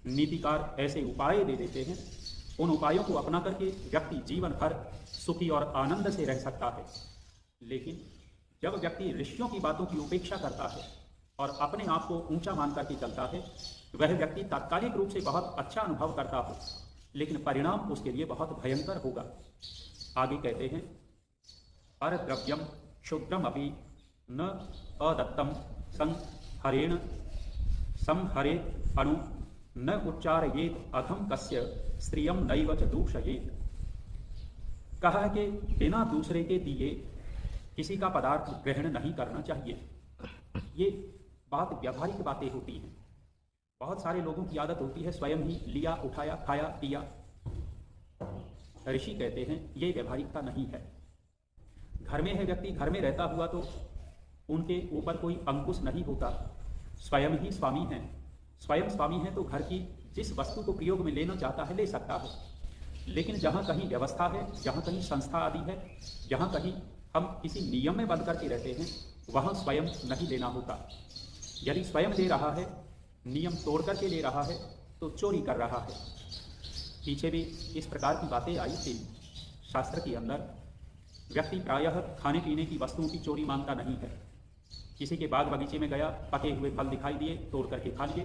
नीतिकार ऐसे उपाय दे देते हैं, उन उपायों को अपना करके व्यक्ति जीवन भर सुखी और आनंद से रह सकता है। लेकिन जब व्यक्ति ऋषियों की बातों की उपेक्षा करता है और अपने आप को ऊंचा मान करके चलता है, वह व्यक्ति तात्कालिक रूप से बहुत अच्छा अनुभव करता हो, लेकिन परिणाम उसके लिए बहुत भयंकर होगा। आगे कहते हैं, परद्रव्यम क्षुद्रम अपि न अदत्तम संहरेण संहरेत अणु न उच्चारयेत अधम कस्य स्त्रियम नैव च दूषयेत। कहा है कि बिना दूसरे के दिए किसी का पदार्थ ग्रहण नहीं करना चाहिए। ये बात व्यावहारिक बातें होती हैं। बहुत सारे लोगों की आदत होती है स्वयं ही लिया, उठाया, खाया, पिया। ऋषि कहते हैं ये व्यावहारिकता नहीं है। घर में है व्यक्ति, घर में रहता हुआ तो उनके ऊपर कोई अंकुश नहीं होता, स्वयं ही स्वामी हैं। स्वयं स्वामी हैं तो घर की जिस वस्तु को प्रयोग में लेना चाहता है ले सकता है। लेकिन जहाँ कहीं व्यवस्था है, जहाँ कहीं संस्था आदि है, जहाँ कहीं हम किसी नियम में बंद करके रहते हैं, वहाँ स्वयं नहीं लेना होता। यदि स्वयं ले रहा है, नियम तोड़ करके ले रहा है, तो चोरी कर रहा है। पीछे भी इस प्रकार की बातें आई थी शास्त्र के अंदर। व्यक्ति प्रायः खाने पीने की वस्तुओं की चोरी मानता नहीं है। किसी के बाग बगीचे में गया, पके हुए फल दिखाई दिए, तोड़ करके खा लिए,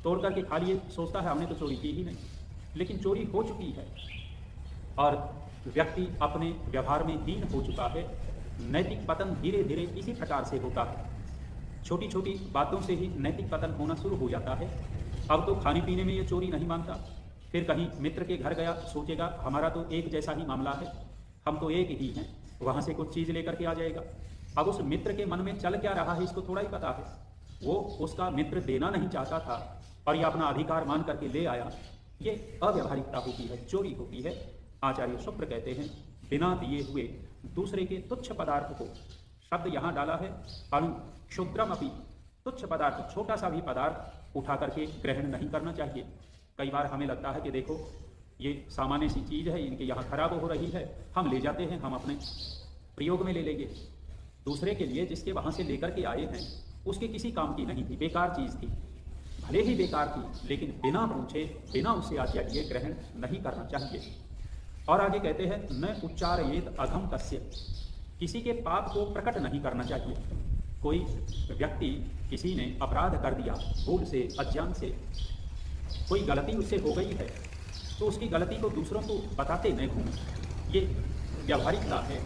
तोड़ करके खा लिए, सोचता है हमने तो चोरी की ही नहीं, लेकिन चोरी हो चुकी है और व्यक्ति अपने व्यवहार में हीन हो चुका है। नैतिक पतन धीरे धीरे इसी प्रकार से होता है। छोटी छोटी बातों से ही नैतिक पतन होना शुरू हो जाता है। अब तो खाने पीने में ये चोरी नहीं मानता, फिर कहीं मित्र के घर गया, सोचेगा हमारा तो एक जैसा ही मामला है, हम तो एक ही हैं, वहाँ से कुछ चीज़ लेकर के आ जाएगा। अब उस मित्र के मन में चल क्या रहा है इसको थोड़ा ही पता है। वो उसका मित्र देना नहीं चाहता था और ये अपना अधिकार मान करके ले आया। ये अव्यावहारिकता होती है, चोरी होती है। आचार्य शुक्र कहते हैं बिना दिए हुए दूसरे के तुच्छ पदार्थ को, शब्द यहाँ डाला है अणु क्षुद्रम अपि, तुच्छ पदार्थ, छोटा सा भी पदार्थ उठा करके ग्रहण नहीं करना चाहिए। कई बार हमें लगता है कि देखो ये सामान्य सी चीज़ है, इनके यहाँ खराब हो रही है, हम ले जाते हैं, हम अपने प्रयोग में ले लेंगे। दूसरे के लिए जिसके वहाँ से लेकर के आए हैं उसके किसी काम की नहीं थी, बेकार चीज़ थी, भले ही बेकार थी, लेकिन बिना पूछे, बिना उसे आज्ञा दिए ग्रहण नहीं करना चाहिए। और आगे कहते हैं न उच्चारयेत अधम कस्य, किसी के पाप को प्रकट नहीं करना चाहिए। कोई व्यक्ति, किसी ने अपराध कर दिया, भूल से, अज्ञान से कोई गलती उससे हो गई है, तो उसकी गलती को दूसरों को बताते नहीं घूमें। ये व्यावहारिकता है।